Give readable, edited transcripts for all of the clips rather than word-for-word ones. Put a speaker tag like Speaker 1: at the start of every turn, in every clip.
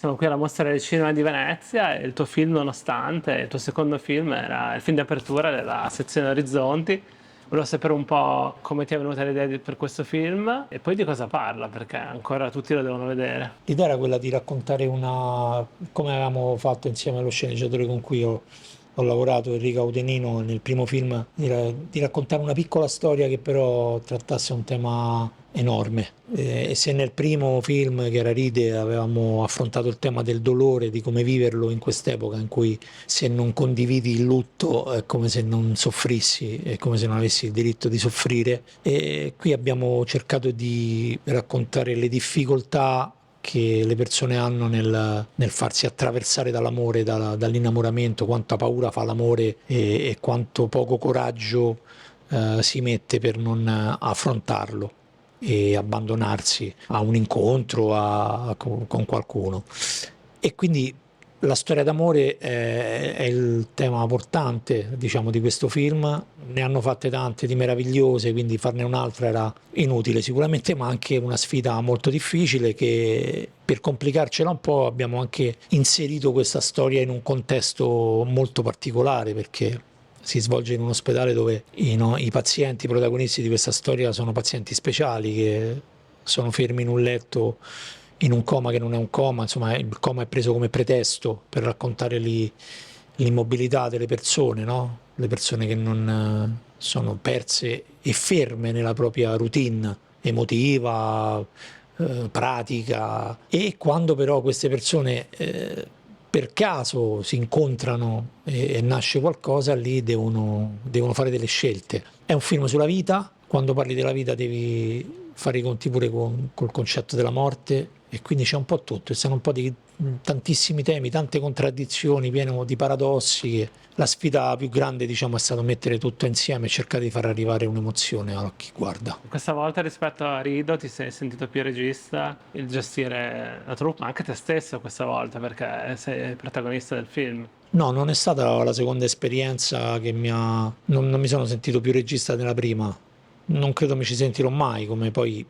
Speaker 1: Siamo qui alla Mostra del Cinema di Venezia e il tuo film, nonostante, il tuo secondo film era il film di apertura della sezione Orizzonti. Volevo sapere un po' come ti è venuta l'idea per questo film e poi di cosa parla, perché ancora tutti lo devono vedere.
Speaker 2: L'idea era quella di raccontare come avevamo fatto insieme allo sceneggiatore con cui ho lavorato, Enrico Audenino, nel primo film, di raccontare una piccola storia che però trattasse un tema enorme. E se nel primo film, che era Ride, avevamo affrontato il tema del dolore, di come viverlo in quest'epoca in cui se non condividi il lutto è come se non soffrissi, è come se non avessi il diritto di soffrire. E qui abbiamo cercato di raccontare le difficoltà che le persone hanno nel farsi attraversare dall'amore, dall'innamoramento, quanta paura fa l'amore e quanto poco coraggio si mette per non affrontarlo e abbandonarsi a un incontro con qualcuno. E quindi la storia d'amore è il tema portante, diciamo, di questo film. Ne hanno fatte tante di meravigliose, quindi farne un'altra era inutile sicuramente, ma anche una sfida molto difficile che, per complicarcela un po', abbiamo anche inserito questa storia in un contesto molto particolare, perché si svolge in un ospedale dove i pazienti protagonisti di questa storia sono pazienti speciali che sono fermi in un letto in un coma che non è un coma, insomma il coma è preso come pretesto per raccontare l'immobilità delle persone, no? Le persone che non sono perse e ferme nella propria routine emotiva, pratica, e quando però queste persone per caso si incontrano e nasce qualcosa, lì devono fare delle scelte. È un film sulla vita, quando parli della vita devi fare i conti pure col concetto della morte, e quindi c'è un po' tutto, ci sono un po' di tantissimi temi, tante contraddizioni, pieno di paradossi. La sfida più grande, diciamo, è stato mettere tutto insieme e cercare di far arrivare un'emozione a chi guarda.
Speaker 1: Questa volta rispetto a Rido ti sei sentito più regista, il gestire la troupe, ma anche te stesso questa volta, perché sei il protagonista del film.
Speaker 2: No, non è stata la seconda esperienza che non mi sono sentito più regista della prima. Non credo mi ci sentirò mai, come poi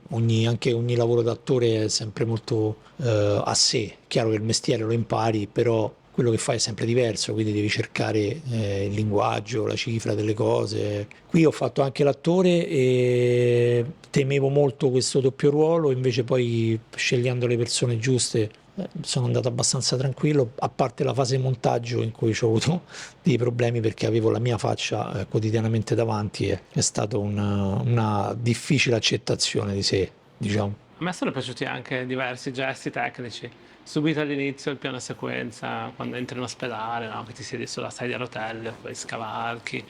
Speaker 2: anche ogni lavoro d'attore è sempre molto a sé. Chiaro che il mestiere lo impari, però quello che fai è sempre diverso, quindi devi cercare il linguaggio, la cifra delle cose. Qui ho fatto anche l'attore e temevo molto questo doppio ruolo, invece poi scegliendo le persone giuste sono andato abbastanza tranquillo, a parte la fase montaggio in cui ho avuto dei problemi perché avevo la mia faccia quotidianamente davanti, e è stata una difficile accettazione di sé, diciamo.
Speaker 1: A me sono piaciuti anche diversi gesti tecnici. Subito all'inizio il piano sequenza, quando entri in ospedale, no? Che ti siedi sulla sedia a rotelle, poi scavalchi,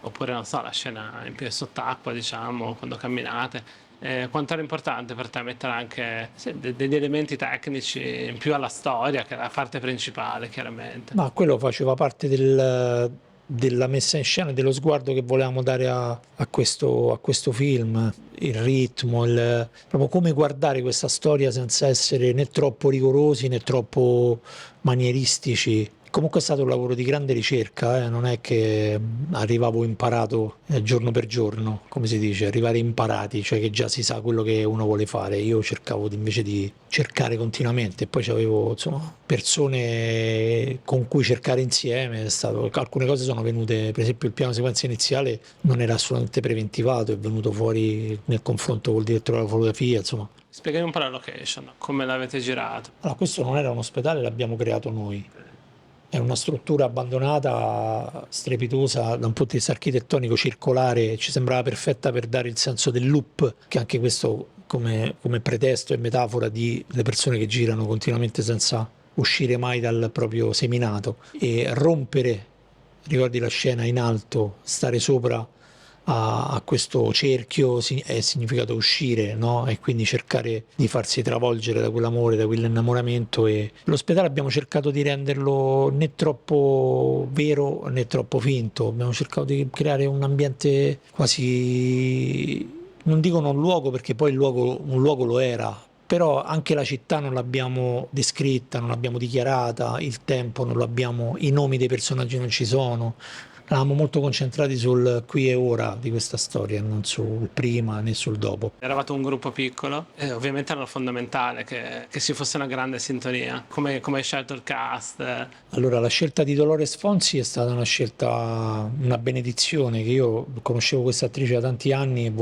Speaker 1: oppure non so, la scena in più sott'acqua, diciamo, quando camminate. Quanto era importante per te mettere anche sì, degli elementi tecnici in più alla storia, che è la parte principale, chiaramente.
Speaker 2: Ma quello faceva parte della messa in scena e dello sguardo che volevamo dare a questo film, il ritmo, proprio come guardare questa storia senza essere né troppo rigorosi né troppo manieristici. Comunque è stato un lavoro di grande ricerca, non è che arrivavo imparato giorno per giorno, come si dice, arrivare imparati, cioè che già si sa quello che uno vuole fare. Io cercavo invece di cercare continuamente, e poi avevo insomma persone con cui cercare insieme. Alcune cose sono venute, per esempio il piano sequenza iniziale non era assolutamente preventivato, è venuto fuori nel confronto col direttore della fotografia, insomma.
Speaker 1: Spiegami un po' la location, come l'avete girato.
Speaker 2: Allora, questo non era un ospedale, l'abbiamo creato noi. È una struttura abbandonata, strepitosa da un punto di vista architettonico, circolare, ci sembrava perfetta per dare il senso del loop, che anche questo come pretesto e metafora di le persone che girano continuamente senza uscire mai dal proprio seminato, e rompere, ricordi la scena in alto, stare sopra a questo cerchio è significato uscire, no? E quindi cercare di farsi travolgere da quell'amore, da quell'innamoramento. E l'ospedale abbiamo cercato di renderlo né troppo vero né troppo finto, abbiamo cercato di creare un ambiente quasi, non dico un luogo perché poi un luogo lo era, però anche la città non l'abbiamo descritta, non l'abbiamo dichiarata, il tempo non l'abbiamo, i nomi dei personaggi non ci sono. eravamo molto concentrati sul qui e ora di questa storia, non sul prima né sul dopo.
Speaker 1: Eravate un gruppo piccolo e ovviamente era fondamentale che ci fosse una grande sintonia. Come hai scelto il cast?
Speaker 2: Allora, la scelta di Dolores Fonzi è stata una scelta, una benedizione, che io conoscevo questa attrice da tanti anni e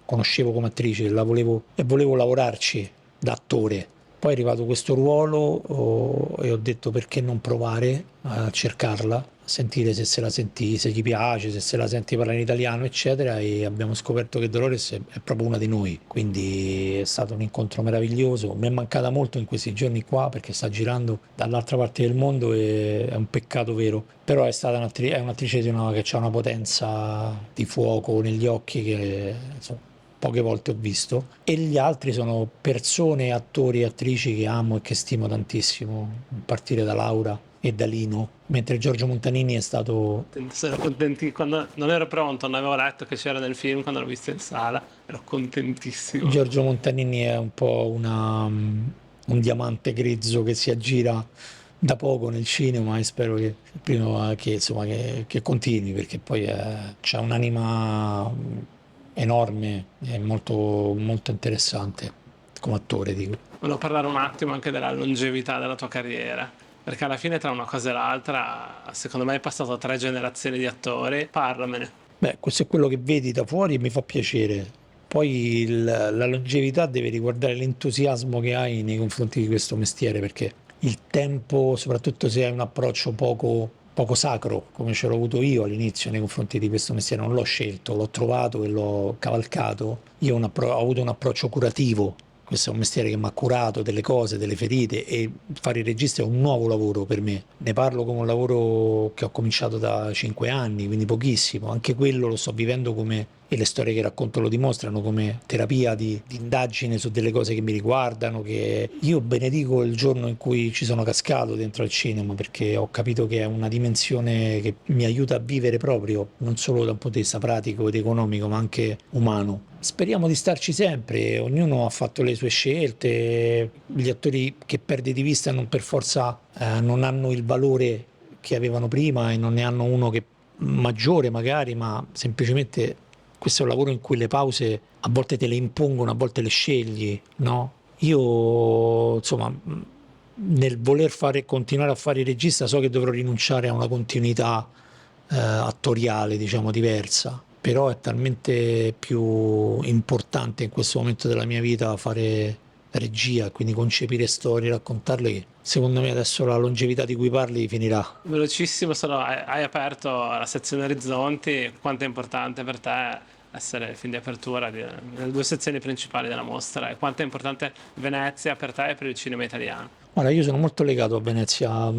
Speaker 2: conoscevo come attrice, e volevo lavorarci da attore. Poi è arrivato questo ruolo e ho detto perché non provare a cercarla, a sentire se se la sentì, se gli piace, se se la senti parlare in italiano, eccetera, e abbiamo scoperto che Dolores è proprio una di noi, quindi è stato un incontro meraviglioso. Mi è mancata molto in questi giorni qua perché sta girando dall'altra parte del mondo e è un peccato vero, però è un'attrice che ha una potenza di fuoco negli occhi che insomma, poche volte ho visto, e gli altri sono persone, attori e attrici che amo e che stimo tantissimo, a partire da Laura e da Lino, mentre Giorgio Montanini è stato...
Speaker 1: Ero contenti quando non ero pronto, non avevo letto che c'era nel film, quando l'ho visto in sala, ero contentissimo.
Speaker 2: Giorgio Montanini è un po' un diamante grezzo che si aggira da poco nel cinema e spero che, prima che, insomma, che continui perché poi c'ha un'anima enorme e molto, molto interessante come attore, dico.
Speaker 1: Volevo parlare un attimo anche della longevità della tua carriera, perché alla fine tra una cosa e l'altra, secondo me hai passato 3 generazioni di attori, parlamene.
Speaker 2: Beh, questo è quello che vedi da fuori e mi fa piacere. Poi la longevità deve riguardare l'entusiasmo che hai nei confronti di questo mestiere, perché il tempo, soprattutto se hai un approccio poco sacro, come ce l'ho avuto io all'inizio nei confronti di questo mestiere, non l'ho scelto, l'ho trovato e l'ho cavalcato. Io ho avuto un approccio curativo. Questo è un mestiere che mi ha curato delle cose, delle ferite, e fare il regista è un nuovo lavoro per me. Ne parlo come un lavoro che ho cominciato da 5 anni, quindi pochissimo. Anche quello lo sto vivendo come, e le storie che racconto lo dimostrano, come terapia di indagine su delle cose che mi riguardano, che io benedico il giorno in cui ci sono cascato dentro al cinema, perché ho capito che è una dimensione che mi aiuta a vivere proprio, non solo da un punto di vista pratico ed economico, ma anche umano. Speriamo di starci sempre, ognuno ha fatto le sue scelte, gli attori che perdi di vista non per forza non hanno il valore che avevano prima e non ne hanno uno che maggiore magari, ma semplicemente questo è un lavoro in cui le pause a volte te le impongono, a volte le scegli, no? Io, insomma, nel voler continuare a fare il regista so che dovrò rinunciare a una continuità attoriale, diciamo, diversa, però è talmente più importante in questo momento della mia vita fare regia, quindi concepire storie, raccontarle, che secondo me adesso la longevità di cui parli finirà.
Speaker 1: Velocissimo, solo hai aperto la sezione Orizzonti, quanto è importante per te essere il film di apertura nelle 2 sezioni principali della mostra e quanto è importante Venezia per te e per il cinema italiano.
Speaker 2: Guarda, io sono molto legato a Venezia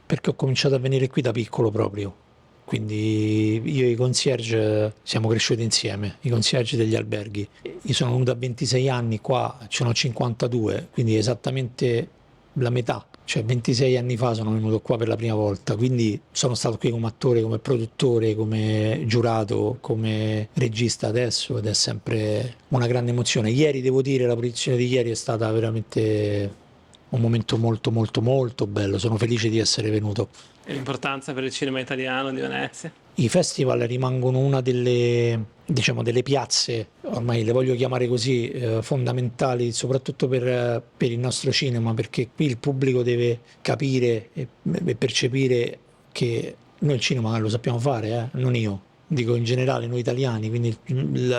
Speaker 2: perché ho cominciato a venire qui da piccolo proprio. Quindi io e i concierge siamo cresciuti insieme, i concierge degli alberghi. Io sono venuto a 26 anni, qua ce n'ho 52, quindi esattamente la metà. Cioè 26 anni fa sono venuto qua per la prima volta, quindi sono stato qui come attore, come produttore, come giurato, come regista adesso ed è sempre una grande emozione. Ieri, devo dire, la proiezione di ieri è stata veramente un momento molto molto molto bello, sono felice di essere venuto.
Speaker 1: E l'importanza per il cinema italiano di Venezia.
Speaker 2: I festival rimangono una delle, diciamo, delle piazze, ormai le voglio chiamare così, fondamentali, soprattutto per il nostro cinema, perché qui il pubblico deve capire e percepire che noi il cinema lo sappiamo fare, non io, dico in generale noi italiani, quindi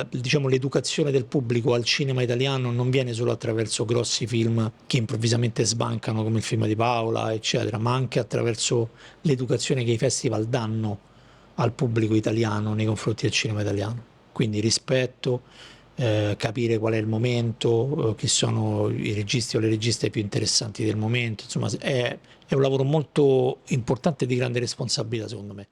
Speaker 2: diciamo, l'educazione del pubblico al cinema italiano non viene solo attraverso grossi film che improvvisamente sbancano come il film di Paola, eccetera, ma anche attraverso l'educazione che i festival danno al pubblico italiano nei confronti del cinema italiano. Quindi rispetto, capire qual è il momento, chi sono i registi o le registe più interessanti del momento, insomma è un lavoro molto importante e di grande responsabilità secondo me.